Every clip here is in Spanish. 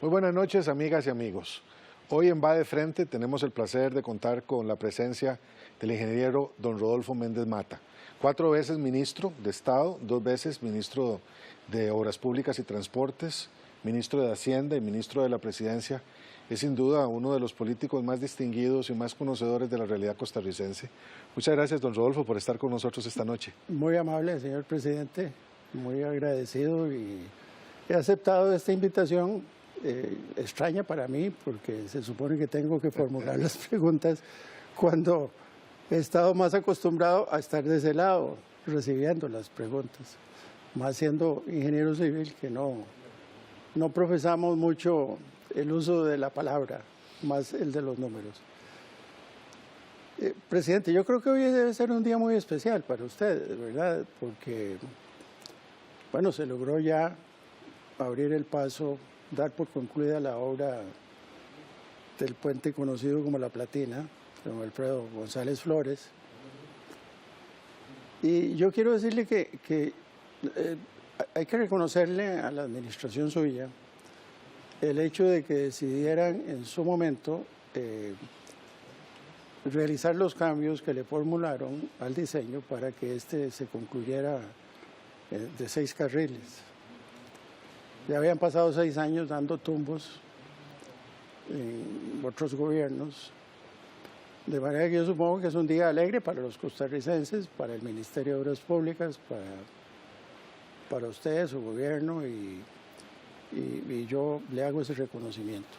Muy buenas noches, amigas y amigos. Hoy en Va de Frente tenemos el placer de contar con la presencia del ingeniero don Rodolfo Méndez Mata, 4 veces ministro de Estado, 2 veces ministro de Obras Públicas y Transportes, ministro de Hacienda y ministro de la Presidencia. Es sin duda uno de los políticos más distinguidos y más conocedores de la realidad costarricense. Muchas gracias, don Rodolfo, por estar con nosotros esta noche. Muy amable, señor presidente, muy agradecido y he aceptado esta invitación extraña para mí porque se supone que tengo que formular las preguntas cuando he estado más acostumbrado a estar de ese lado recibiendo las preguntas, más siendo ingeniero civil que no profesamos mucho el uso de la palabra, más el de los números. Presidente, yo creo que hoy debe ser un día muy especial para usted, ¿verdad? Porque, bueno, se logró ya abrir el paso, dar por concluida la obra del puente conocido como La Platina, don Alfredo González Flores. Y yo quiero decirle que hay que reconocerle a la administración suya el hecho de que decidieran en su momento realizar los cambios que le formularon al diseño para que este se concluyera de 6 carriles. Ya habían pasado 6 años dando tumbos en otros gobiernos, de manera que yo supongo que es un día alegre para los costarricenses, para el Ministerio de Obras Públicas, para usted, su gobierno, y yo le hago ese reconocimiento.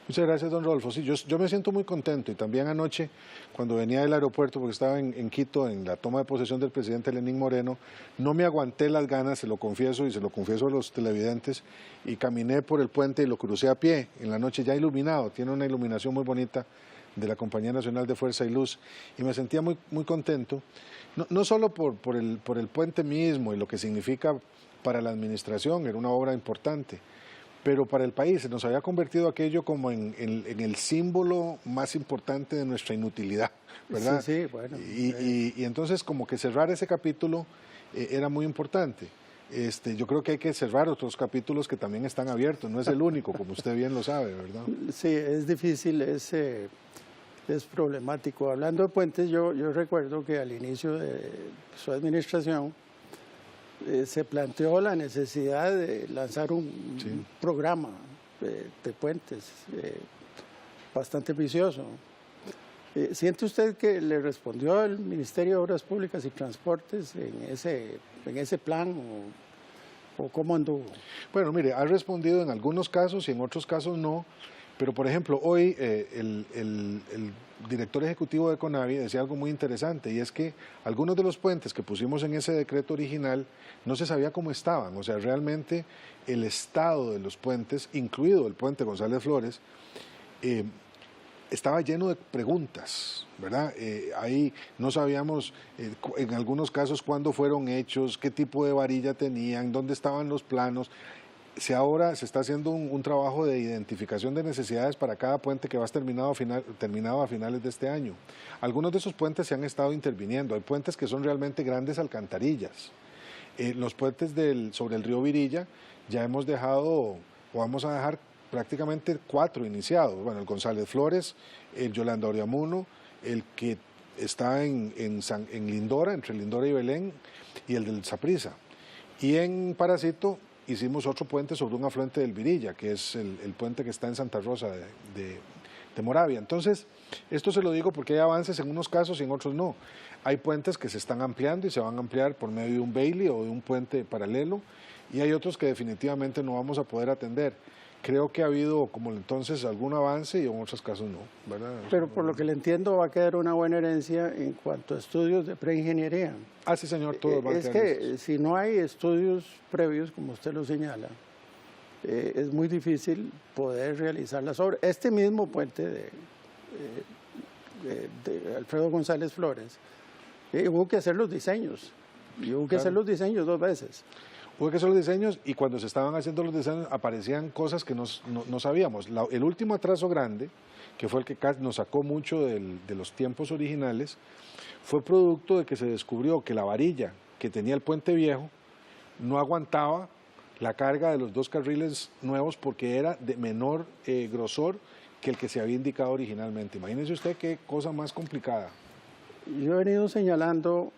Muchas gracias, don Rodolfo. Sí, yo me siento muy contento y también anoche, cuando venía del aeropuerto, porque estaba en Quito, en la toma de posesión del presidente Lenín Moreno, no me aguanté las ganas, se lo confieso y se lo confieso a los televidentes, y caminé por el puente y lo crucé a pie, en la noche ya iluminado, tiene una iluminación muy bonita de la Compañía Nacional de Fuerza y Luz, y me sentía muy contento, no solo por el puente mismo y lo que significa para la administración, era una obra importante, pero para el país se nos había convertido aquello como en el símbolo más importante de nuestra inutilidad, ¿verdad? Sí, bueno. Y entonces como que cerrar ese capítulo era muy importante. Yo creo que hay que cerrar otros capítulos que también están abiertos, no es el único, como usted bien lo sabe, ¿verdad? Sí, es difícil, es problemático. Hablando de puentes, yo recuerdo que al inicio de su administración se planteó la necesidad de lanzar un programa de puentes bastante ambicioso. ¿Siente usted que le respondió el Ministerio de Obras Públicas y Transportes en ese plan o cómo anduvo? Bueno, mire, ha respondido en algunos casos y en otros casos no, pero por ejemplo, hoy el director ejecutivo de CONAVI decía algo muy interesante, y es que algunos de los puentes que pusimos en ese decreto original no se sabía cómo estaban, o sea, realmente el estado de los puentes, incluido el puente González Flores, estaba lleno de preguntas, ¿verdad? Ahí no sabíamos en algunos casos cuándo fueron hechos, qué tipo de varilla tenían, dónde estaban los planos. Ahora se está haciendo un trabajo de identificación de necesidades para cada puente que va a estar terminado a finales de este año. Algunos de esos puentes se han estado interviniendo, hay puentes que son realmente grandes alcantarillas. Los puentes sobre el río Virilla ya hemos dejado, o vamos a dejar prácticamente 4 iniciados. Bueno, el González Flores, el Yolanda Oriamuno, el que está en Lindora, entre Lindora y Belén, y el del Saprissa. Y en Paracito hicimos otro puente sobre un afluente del Virilla, que es el puente que está en Santa Rosa de Moravia. Entonces, esto se lo digo porque hay avances en unos casos y en otros no. Hay puentes que se están ampliando y se van a ampliar por medio de un bailey o de un puente paralelo, y hay otros que definitivamente no vamos a poder atender. Creo que ha habido como entonces algún avance y en otros casos no, ¿verdad? Pero por lo que le entiendo va a quedar una buena herencia en cuanto a estudios de preingeniería. Ah, sí, señor, todos van a quedar listos. Si no hay estudios previos, como usted lo señala, es muy difícil poder realizar las obras. Este mismo puente de Alfredo González Flores, hubo que hacer los diseños, y hubo que hacer los diseños 2 veces. Hubo que hacer los diseños, y cuando se estaban haciendo los diseños aparecían cosas que no sabíamos. El último atraso grande, que fue el que nos sacó mucho de los tiempos originales, fue producto de que se descubrió que la varilla que tenía el puente viejo no aguantaba la carga de los 2 carriles nuevos porque era de menor grosor que el que se había indicado originalmente. Imagínese usted qué cosa más complicada. Yo he venido señalando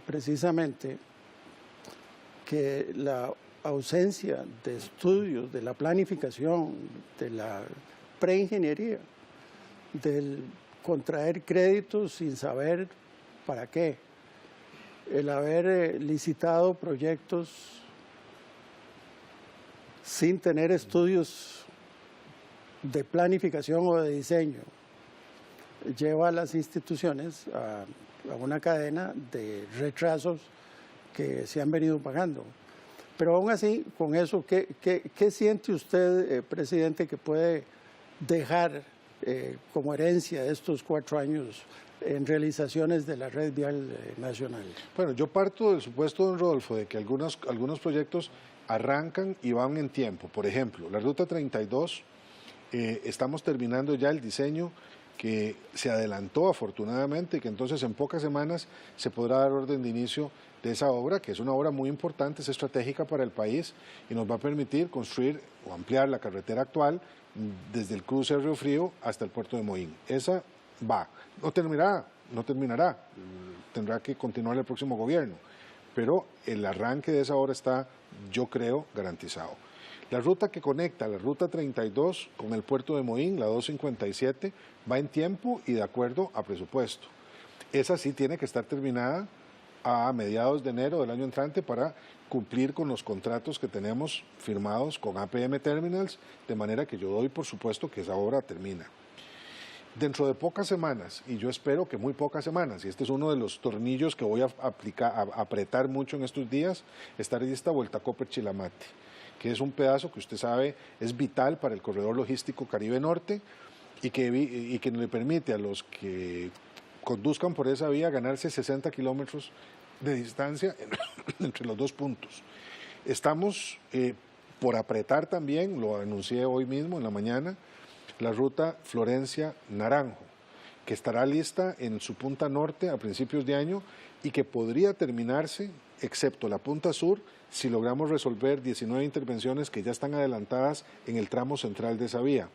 precisamente que la ausencia de estudios, de la planificación, de la preingeniería, del contraer créditos sin saber para qué, el haber licitado proyectos sin tener estudios de planificación o de diseño, lleva a las instituciones a una cadena de retrasos que se han venido pagando. Pero aún así, con eso, ¿qué siente usted, presidente, que puede dejar como herencia de estos 4 años en realizaciones de la red vial nacional? Bueno, yo parto del supuesto, don Rodolfo, de que algunos proyectos arrancan y van en tiempo. Por ejemplo, la Ruta 32, estamos terminando ya el diseño que se adelantó afortunadamente y que entonces en pocas semanas se podrá dar orden de inicio de esa obra, que es una obra muy importante, es estratégica para el país y nos va a permitir construir o ampliar la carretera actual desde el cruce de Río Frío hasta el puerto de Moín. Esa va, no terminará, tendrá que continuar el próximo gobierno, pero el arranque de esa obra está, yo creo, garantizado. La ruta que conecta la Ruta 32 con el puerto de Moín, la 257, va en tiempo y de acuerdo a presupuesto. Esa sí tiene que estar terminada a mediados de enero del año entrante para cumplir con los contratos que tenemos firmados con APM Terminals, de manera que yo doy por supuesto que esa obra termina. Dentro de pocas semanas, y yo espero que muy pocas semanas, y este es uno de los tornillos que voy a apretar mucho en estos días, está lista Vuelta Copper-Chilamate, que es un pedazo que usted sabe es vital para el corredor logístico Caribe Norte y que le permite a los que conduzcan por esa vía ganarse 60 kilómetros de distancia entre los 2 puntos. Estamos por apretar también, lo anuncié hoy mismo en la mañana, la ruta Florencia-Naranjo, que estará lista en su punta norte a principios de año y que podría terminarse, excepto la punta sur, si logramos resolver 19 intervenciones que ya están adelantadas en el tramo central de esa vía.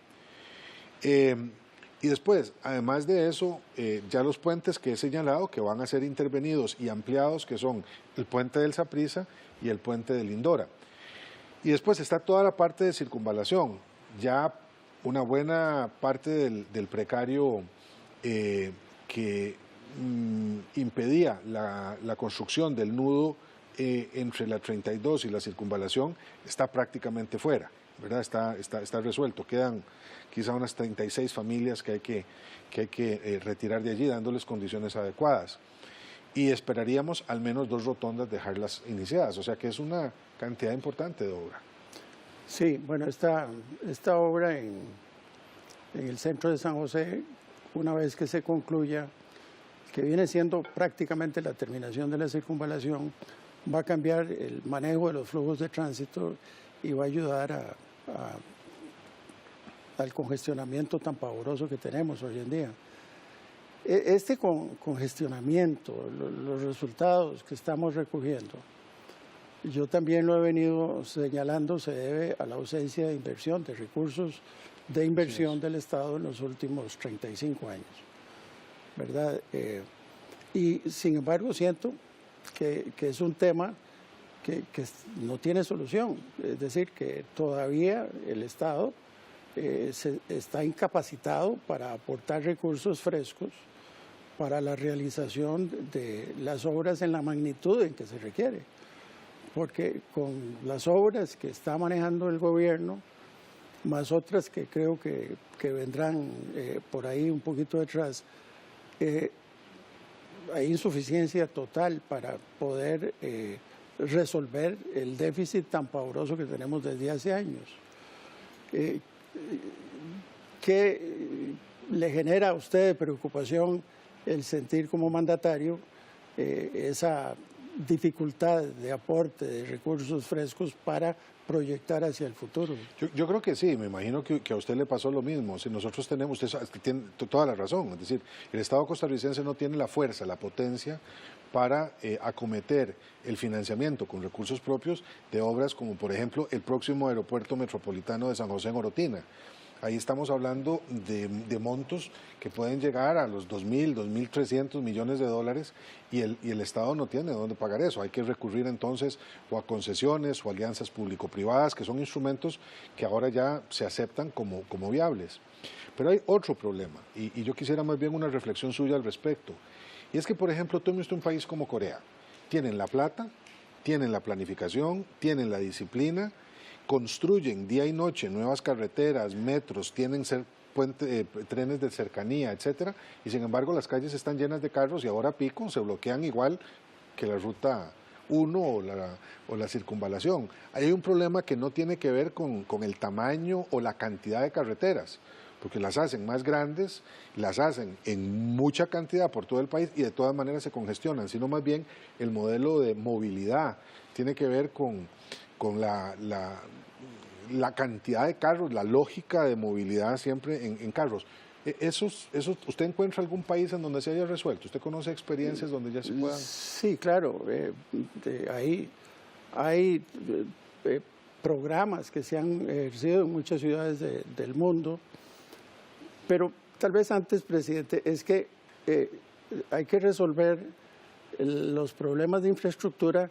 Y después, además de eso, ya los puentes que he señalado que van a ser intervenidos y ampliados, que son el puente del Saprissa y el puente de Lindora. Y después está toda la parte de circunvalación, ya una buena parte del precario que impedía la construcción del nudo entre la 32 y la circunvalación está prácticamente fuera, ¿verdad? Está resuelto. Quedan quizá unas 36 familias que hay que retirar de allí dándoles condiciones adecuadas. Y esperaríamos al menos 2 rotondas dejarlas iniciadas, o sea que es una cantidad importante de obra. Sí, bueno, esta obra en el centro de San José, una vez que se concluya, que viene siendo prácticamente la terminación de la circunvalación, va a cambiar el manejo de los flujos de tránsito y va a ayudar al congestionamiento tan pavoroso que tenemos hoy en día. Este congestionamiento, los resultados que estamos recogiendo, yo también lo he venido señalando, se debe a la ausencia de inversión, de recursos de inversión del Estado en los últimos 35 años, ¿verdad? Y sin embargo siento que es un tema que no tiene solución, es decir, que todavía el Estado está incapacitado para aportar recursos frescos para la realización de las obras en la magnitud en que se requiere, porque con las obras que está manejando el gobierno, más otras que creo que vendrán por ahí un poquito detrás, hay insuficiencia total para poder resolver el déficit tan pavoroso que tenemos desde hace años. ¿Qué le genera a usted preocupación el sentir como mandatario esa dificultad de aporte de recursos frescos para proyectar hacia el futuro. Yo creo que sí, me imagino que a usted le pasó lo mismo. Si nosotros tenemos, tiene toda la razón, es decir, el Estado costarricense no tiene la fuerza, la potencia para acometer el financiamiento con recursos propios de obras como, por ejemplo, el próximo aeropuerto metropolitano de San José en Orotina. Ahí estamos hablando de montos que pueden llegar a los 2.000, 2.300 millones de dólares y el Estado no tiene dónde pagar eso. Hay que recurrir entonces o a concesiones o alianzas público-privadas, que son instrumentos que ahora ya se aceptan como viables. Pero hay otro problema y yo quisiera más bien una reflexión suya al respecto. Y es que, por ejemplo, tome usted un país como Corea. Tienen la plata, tienen la planificación, tienen la disciplina, construyen día y noche nuevas carreteras, metros, tienen trenes de cercanía, etcétera, y sin embargo las calles están llenas de carros y ahora pico se bloquean igual que la ruta 1 o la circunvalación. Hay un problema que no tiene que ver con el tamaño o la cantidad de carreteras, porque las hacen más grandes, las hacen en mucha cantidad por todo el país y de todas maneras se congestionan, sino más bien el modelo de movilidad tiene que ver con la cantidad de carros, la lógica de movilidad siempre en carros. ¿Usted encuentra algún país en donde se haya resuelto? ¿Usted conoce experiencias donde ya se puedan? Sí, claro. Hay programas que se han ejercido en muchas ciudades del mundo, pero tal vez antes, presidente, es que hay que resolver los problemas de infraestructura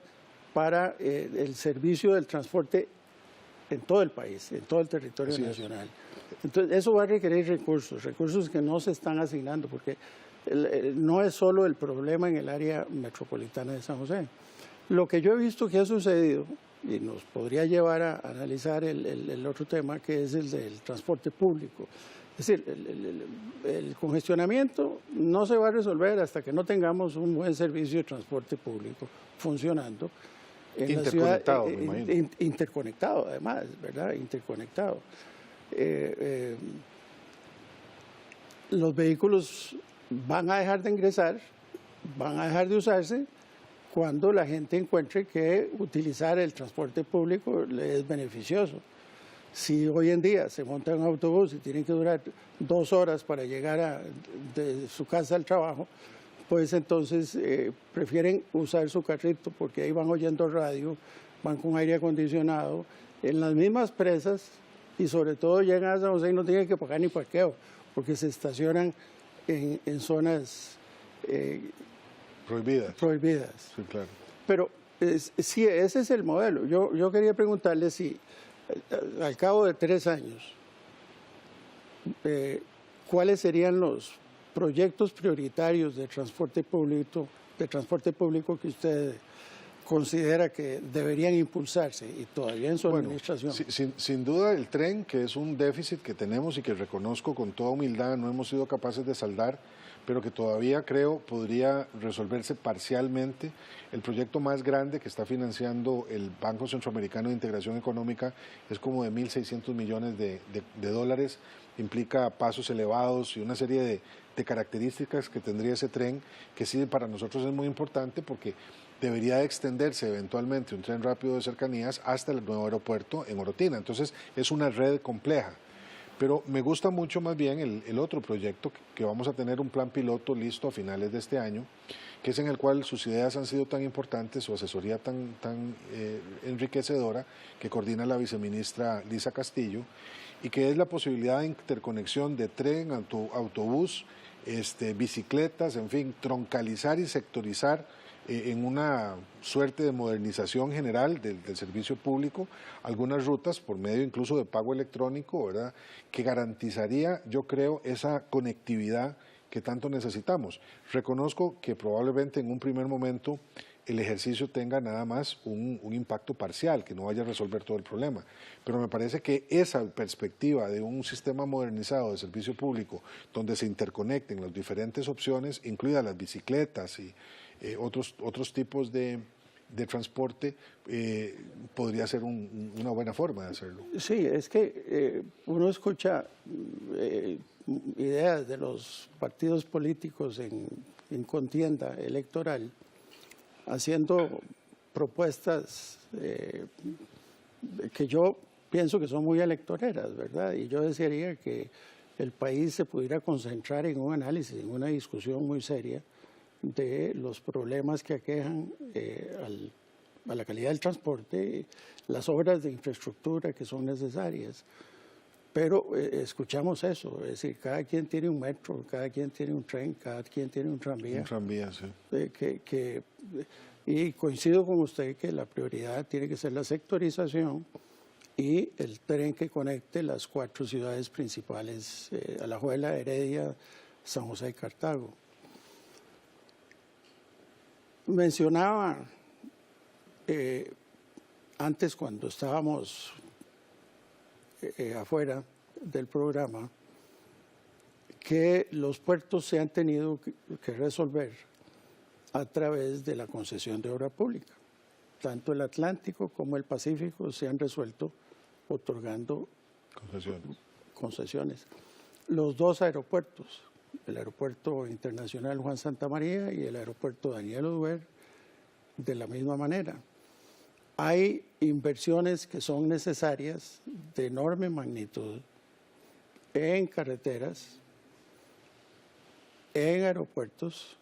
para el servicio del transporte en todo el país, en todo el territorio nacional. Entonces, eso va a requerir recursos que no se están asignando, porque no es solo el problema en el área metropolitana de San José. Lo que yo he visto que ha sucedido, y nos podría llevar a analizar el otro tema, que es el del transporte público. Es decir, el congestionamiento no se va a resolver hasta que no tengamos un buen servicio de transporte público funcionando. Interconectado, me imagino. Interconectado, además, ¿verdad? Interconectado. Los vehículos van a dejar de ingresar, van a dejar de usarse cuando la gente encuentre que utilizar el transporte público le es beneficioso. Si hoy en día se monta en un autobús y tienen que durar 2 horas para llegar de su casa al trabajo, pues entonces prefieren usar su carrito porque ahí van oyendo radio, van con aire acondicionado, en las mismas presas y sobre todo llegan a San José y no tienen que pagar ni parqueo porque se estacionan en zonas prohibidas. Sí, claro. Pero sí, ese es el modelo. Yo quería preguntarle si al cabo de 3 años, ¿cuáles serían los proyectos prioritarios de transporte público que usted considera que deberían impulsarse y todavía en su administración? Sin duda el tren, que es un déficit que tenemos y que reconozco con toda humildad no hemos sido capaces de saldar, pero que todavía creo podría resolverse parcialmente. El proyecto más grande que está financiando el Banco Centroamericano de Integración Económica es como de 1.600 millones de dólares, implica pasos elevados y una serie de características que tendría ese tren, que sí para nosotros es muy importante porque debería extenderse eventualmente un tren rápido de cercanías hasta el nuevo aeropuerto en Orotina. Entonces es una red compleja. Pero me gusta mucho más bien el otro proyecto, que vamos a tener un plan piloto listo a finales de este año, que es en el cual sus ideas han sido tan importantes, su asesoría tan enriquecedora, que coordina la viceministra Lisa Castillo, y que es la posibilidad de interconexión de tren, autobús, bicicletas, en fin, troncalizar y sectorizar en una suerte de modernización general del servicio público, algunas rutas por medio incluso de pago electrónico, ¿verdad?, que garantizaría, yo creo, esa conectividad que tanto necesitamos. Reconozco que probablemente en un primer momento el ejercicio tenga nada más un impacto parcial, que no vaya a resolver todo el problema. Pero me parece que esa perspectiva de un sistema modernizado de servicio público, donde se interconecten las diferentes opciones, incluidas las bicicletas y otros tipos de transporte, podría ser una buena forma de hacerlo. Sí, es que uno escucha ideas de los partidos políticos en contienda electoral haciendo propuestas que yo pienso que son muy electoreras, ¿verdad? Y yo desearía que el país se pudiera concentrar en un análisis, en una discusión muy seria de los problemas que aquejan a la calidad del transporte, las obras de infraestructura que son necesarias. Pero escuchamos eso, es decir, cada quien tiene un metro, cada quien tiene un tren, cada quien tiene un tranvía. Un tranvía, sí. Y coincido con usted que la prioridad tiene que ser la sectorización y el tren que conecte las 4 ciudades principales, Alajuela, Heredia, San José y Cartago. Mencionaba antes, cuando estábamos afuera del programa, que los puertos se han tenido que resolver a través de la concesión de obra pública. Tanto el Atlántico como el Pacífico se han resuelto otorgando concesiones. Los 2 aeropuertos, el Aeropuerto Internacional Juan Santamaría y el Aeropuerto Daniel Oduber, de la misma manera. Hay inversiones que son necesarias de enorme magnitud en carreteras, en aeropuertos.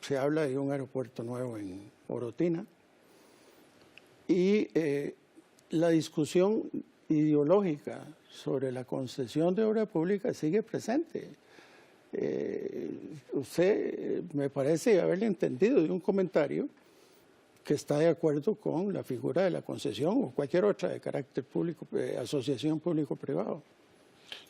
Se habla de un aeropuerto nuevo en Orotina. Y la discusión ideológica sobre la concesión de obra pública sigue presente. Usted me parece haberle entendido de un comentario que está de acuerdo con la figura de la concesión o cualquier otra de carácter público, asociación público-privado.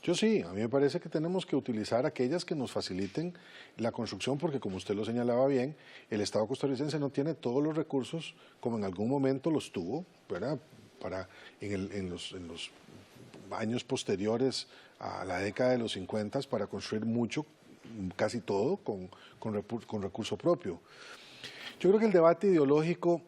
Yo sí, a mí me parece que tenemos que utilizar aquellas que nos faciliten la construcción, porque como usted lo señalaba bien, el Estado costarricense no tiene todos los recursos como en algún momento los tuvo, ¿verdad? En los años posteriores a la década de los 50 para construir mucho, casi todo, con recurso propio. Yo creo que el debate ideológico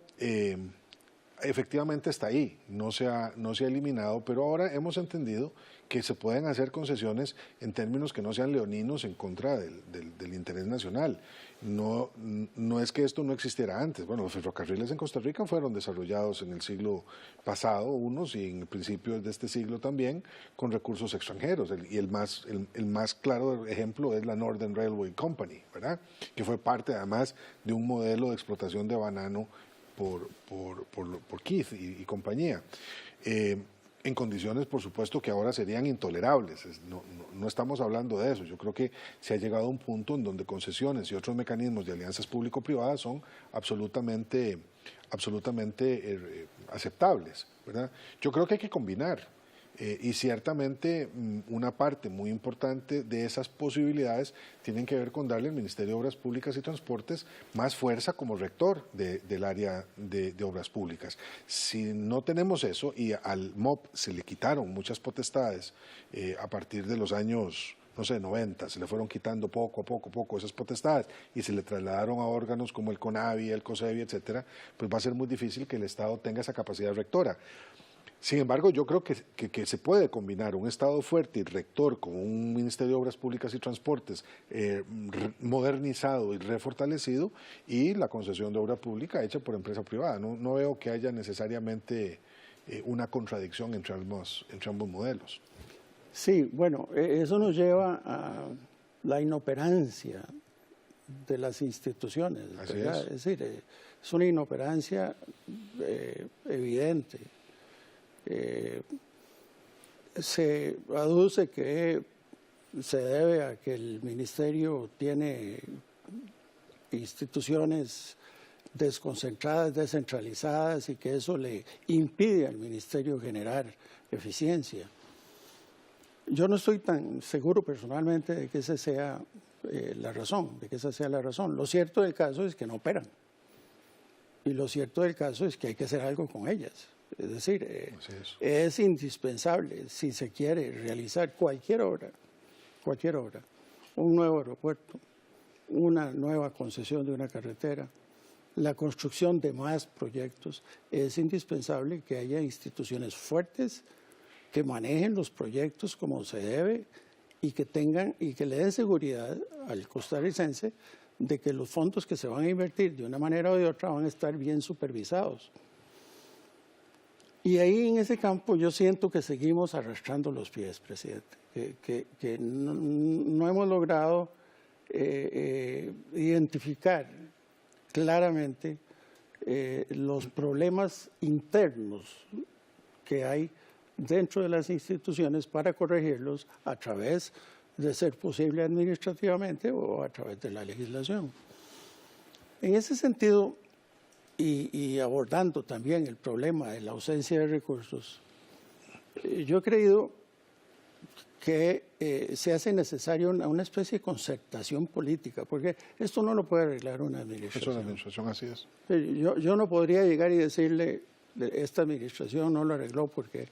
efectivamente está ahí, no se ha eliminado, pero ahora hemos entendido que se pueden hacer concesiones en términos que no sean leoninos en contra del interés nacional. No es que esto no existiera antes. Bueno, los ferrocarriles en Costa Rica fueron desarrollados en el siglo pasado, unos, y en principios de este siglo también, con recursos extranjeros. Y el más claro ejemplo es la Northern Railway Company, ¿verdad? Que fue parte además de un modelo de explotación de banano por Keith y compañía. En condiciones, por supuesto, que ahora serían intolerables. No estamos hablando de eso. Yo creo que se ha llegado a un punto en donde concesiones y otros mecanismos de alianzas público-privadas son absolutamente aceptables, ¿verdad? Yo creo que hay que combinar. Y ciertamente una parte muy importante de esas posibilidades tienen que ver con darle al Ministerio de Obras Públicas y Transportes más fuerza como rector del área de obras públicas. Si no tenemos eso, y al MOP se le quitaron muchas potestades a partir de los años, no sé, 90, se le fueron quitando poco a poco esas potestades y se le trasladaron a órganos como el CONAVI, el COSEBI, etcétera, pues va a ser muy difícil que el Estado tenga esa capacidad rectora. Sin embargo, yo creo que se puede combinar un Estado fuerte y rector con un Ministerio de Obras Públicas y Transportes modernizado y refortalecido, y la concesión de obra pública hecha por empresa privada. No veo que haya necesariamente una contradicción entre ambos modelos. Sí, bueno, eso nos lleva a la inoperancia de las instituciones, ¿verdad? Es decir, es una inoperancia evidente. Se aduce que se debe a que el ministerio tiene instituciones desconcentradas, descentralizadas, y que eso le impide al ministerio generar eficiencia. Yo no estoy tan seguro personalmente de que esa sea la razón, Lo cierto del caso es que no operan. Y lo cierto del caso es que hay que hacer algo con ellas. Es decir, es indispensable, si se quiere realizar cualquier obra, un nuevo aeropuerto, una nueva concesión de una carretera, la construcción de más proyectos, es indispensable que haya instituciones fuertes que manejen los proyectos como se debe y que le den seguridad al costarricense de que los fondos que se van a invertir de una manera o de otra van a estar bien supervisados. Y ahí en ese campo yo siento que seguimos arrastrando los pies, presidente, que no hemos logrado identificar claramente los problemas internos que hay dentro de las instituciones para corregirlos a través de ser posible administrativamente o a través de la legislación. En ese sentido, y abordando también el problema de la ausencia de recursos, yo he creído que se hace necesario una especie de concertación política, porque esto no lo puede arreglar una administración. Es una administración, así es. Yo no podría llegar y decirle, esta administración no lo arregló porque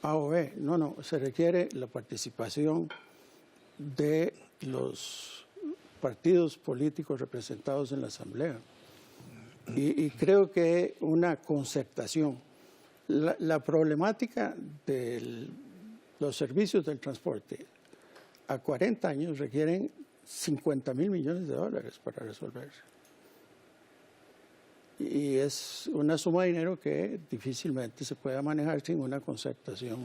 A o B. No, se requiere la participación de los partidos políticos representados en la Asamblea. Y creo que una concertación. La problemática de los servicios del transporte a 40 años requieren 50.000 millones de dólares para resolverse. Y es una suma de dinero que difícilmente se pueda manejar sin una concertación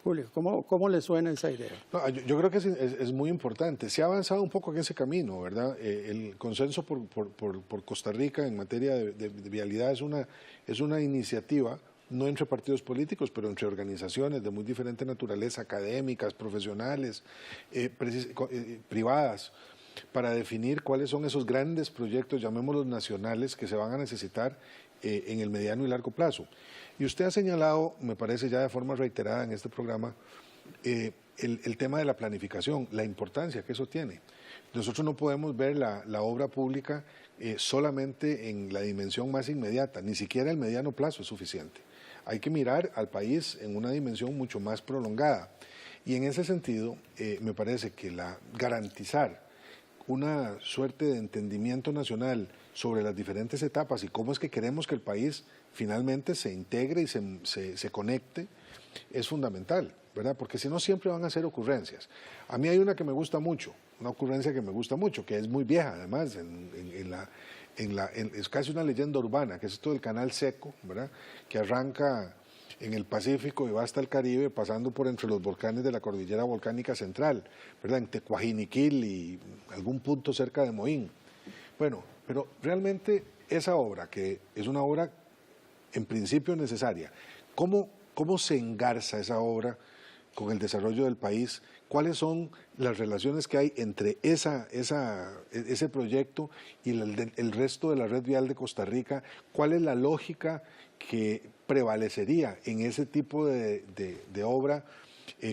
pública. ¿Cómo le suena esa idea? No, yo creo que es muy importante. Se ha avanzado un poco en ese camino, ¿verdad? El consenso por Costa Rica en materia de vialidad es una iniciativa, no entre partidos políticos, pero entre organizaciones de muy diferente naturaleza, académicas, profesionales, privadas, para definir cuáles son esos grandes proyectos, llamémoslos nacionales, que se van a necesitar en el mediano y largo plazo. Y usted ha señalado, me parece ya de forma reiterada en este programa, el tema de la planificación, la importancia que eso tiene. Nosotros no podemos ver la obra pública solamente en la dimensión más inmediata, ni siquiera el mediano plazo es suficiente. Hay que mirar al país en una dimensión mucho más prolongada. Y en ese sentido, me parece que garantizar una suerte de entendimiento nacional sobre las diferentes etapas y cómo es que queremos que el país finalmente se integre y se conecte, es fundamental, ¿verdad? Porque si no, siempre van a ser ocurrencias. A mí hay una que me gusta mucho, una ocurrencia que me gusta mucho, que es muy vieja además, es casi una leyenda urbana, que es esto del Canal Seco, ¿verdad? Que arranca en el Pacífico y va hasta el Caribe, pasando por entre los volcanes de la Cordillera Volcánica Central, ¿verdad? En Tecuajiniquil y algún punto cerca de Moín. Bueno, pero realmente esa obra, que es una obra en principio necesaria, ¿cómo se engarza esa obra con el desarrollo del país? ¿Cuáles son las relaciones que hay entre ese proyecto y el resto de la red vial de Costa Rica? ¿Cuál es la lógica que prevalecería en ese tipo de obra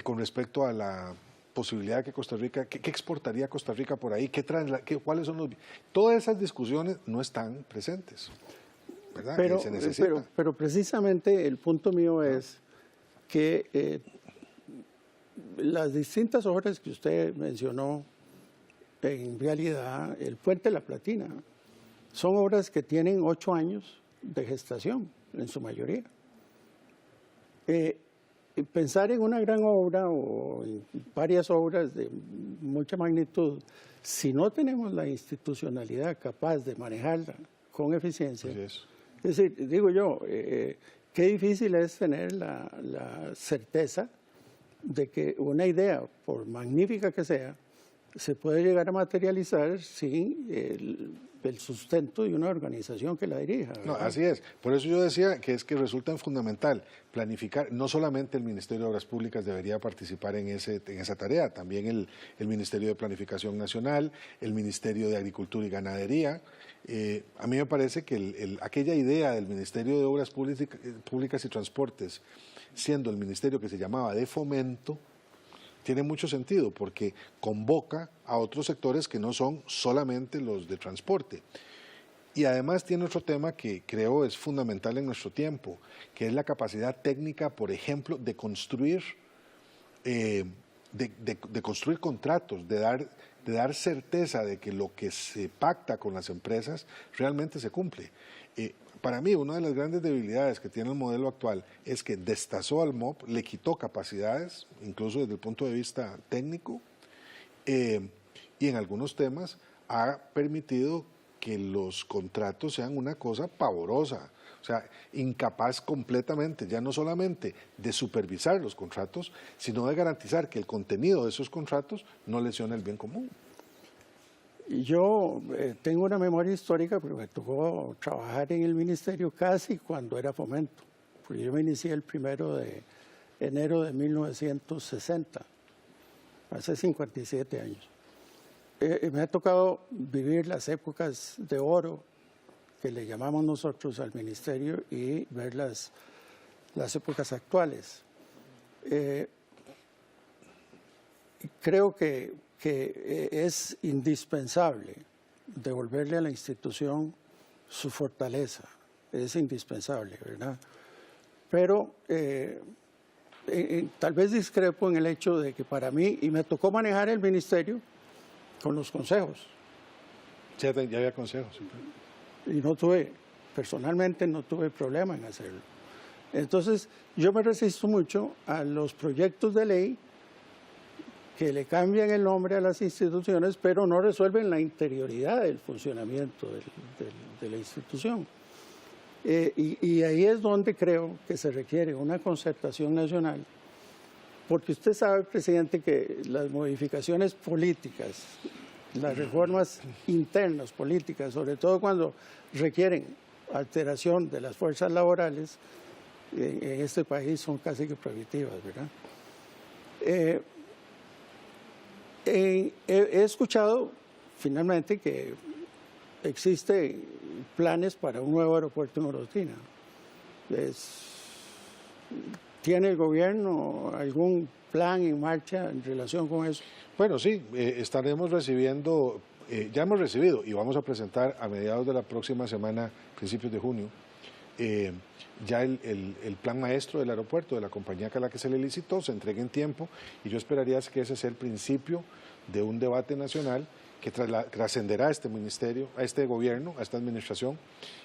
con respecto a la posibilidad de que Costa Rica, ¿qué exportaría Costa Rica por ahí? ¿Cuáles son los...? Todas esas discusiones no están presentes, ¿verdad? Se necesita. Pero precisamente el punto mío es que las distintas obras que usted mencionó, en realidad, el Puente La Platina, son obras que tienen 8 años de gestación, en su mayoría. Pensar en una gran obra o en varias obras de mucha magnitud, si no tenemos la institucionalidad capaz de manejarla con eficiencia, es decir, digo yo, qué difícil es tener la certeza de que una idea, por magnífica que sea, se puede llegar a materializar sin el sustento de una organización que la dirija, ¿verdad? No, así es. Por eso yo decía que resulta fundamental planificar. No solamente el Ministerio de Obras Públicas debería participar en esa tarea, también el Ministerio de Planificación Nacional, el Ministerio de Agricultura y Ganadería. A mí me parece que aquella idea del Ministerio de Obras Públicas y Transportes, siendo el ministerio que se llamaba de fomento, tiene mucho sentido porque convoca a otros sectores que no son solamente los de transporte. Y además tiene otro tema que creo es fundamental en nuestro tiempo, que es la capacidad técnica, por ejemplo, de construir, de construir contratos, de dar certeza de que lo que se pacta con las empresas realmente se cumple. Para mí, una de las grandes debilidades que tiene el modelo actual es que destazó al MOP, le quitó capacidades, incluso desde el punto de vista técnico, y en algunos temas ha permitido que los contratos sean una cosa pavorosa. O sea, incapaz completamente, ya no solamente de supervisar los contratos, sino de garantizar que el contenido de esos contratos no lesione el bien común. Y yo tengo una memoria histórica porque me tocó trabajar en el ministerio casi cuando era Fomento, porque yo me inicié el 1 de enero de 1960, hace 57 años. Me ha tocado vivir las épocas de oro que le llamamos nosotros al ministerio y ver las épocas actuales. Creo que es indispensable devolverle a la institución su fortaleza, es indispensable, ¿verdad? Pero tal vez discrepo en el hecho de que para mí, y me tocó manejar el ministerio con los consejos. Ya había consejos. Y personalmente no tuve problema en hacerlo. Entonces, yo me resisto mucho a los proyectos de ley que le cambian el nombre a las instituciones, pero no resuelven la interioridad del funcionamiento de la institución. Y ahí es donde creo que se requiere una concertación nacional, porque usted sabe, presidente, que las modificaciones políticas, las reformas internas políticas, sobre todo cuando requieren alteración de las fuerzas laborales, en este país son casi que prohibitivas, ¿verdad? He escuchado finalmente que existen planes para un nuevo aeropuerto en Orotina. ¿Tiene el gobierno algún plan en marcha en relación con eso? Bueno, sí, estaremos recibiendo, ya hemos recibido y vamos a presentar a mediados de la próxima semana, principios de junio, ya el plan maestro del aeropuerto, de la compañía a la que se le licitó, se entregue en tiempo y yo esperaría que ese sea el principio de un debate nacional que trascenderá a este ministerio, a este gobierno, a esta administración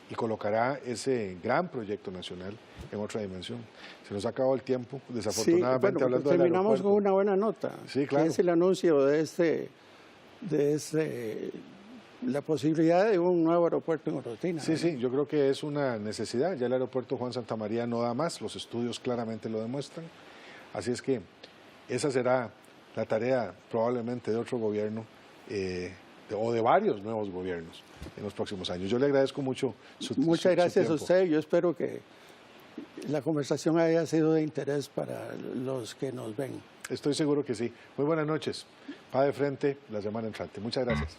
y colocará ese gran proyecto nacional en otra dimensión. Se nos ha acabado el tiempo, desafortunadamente, sí, bueno, hablando del aeropuerto. Terminamos con una buena nota. Sí, claro. Que es el anuncio la posibilidad de un nuevo aeropuerto en Orotina. Sí, sí, yo creo que es una necesidad. Ya el aeropuerto Juan Santamaría no da más, los estudios claramente lo demuestran. Así es que esa será la tarea probablemente de otro gobierno o de varios nuevos gobiernos en los próximos años. Yo le agradezco mucho Muchas gracias su a usted. Yo espero que la conversación haya sido de interés para los que nos ven. Estoy seguro que sí. Muy buenas noches. Va de frente la semana entrante. Muchas gracias.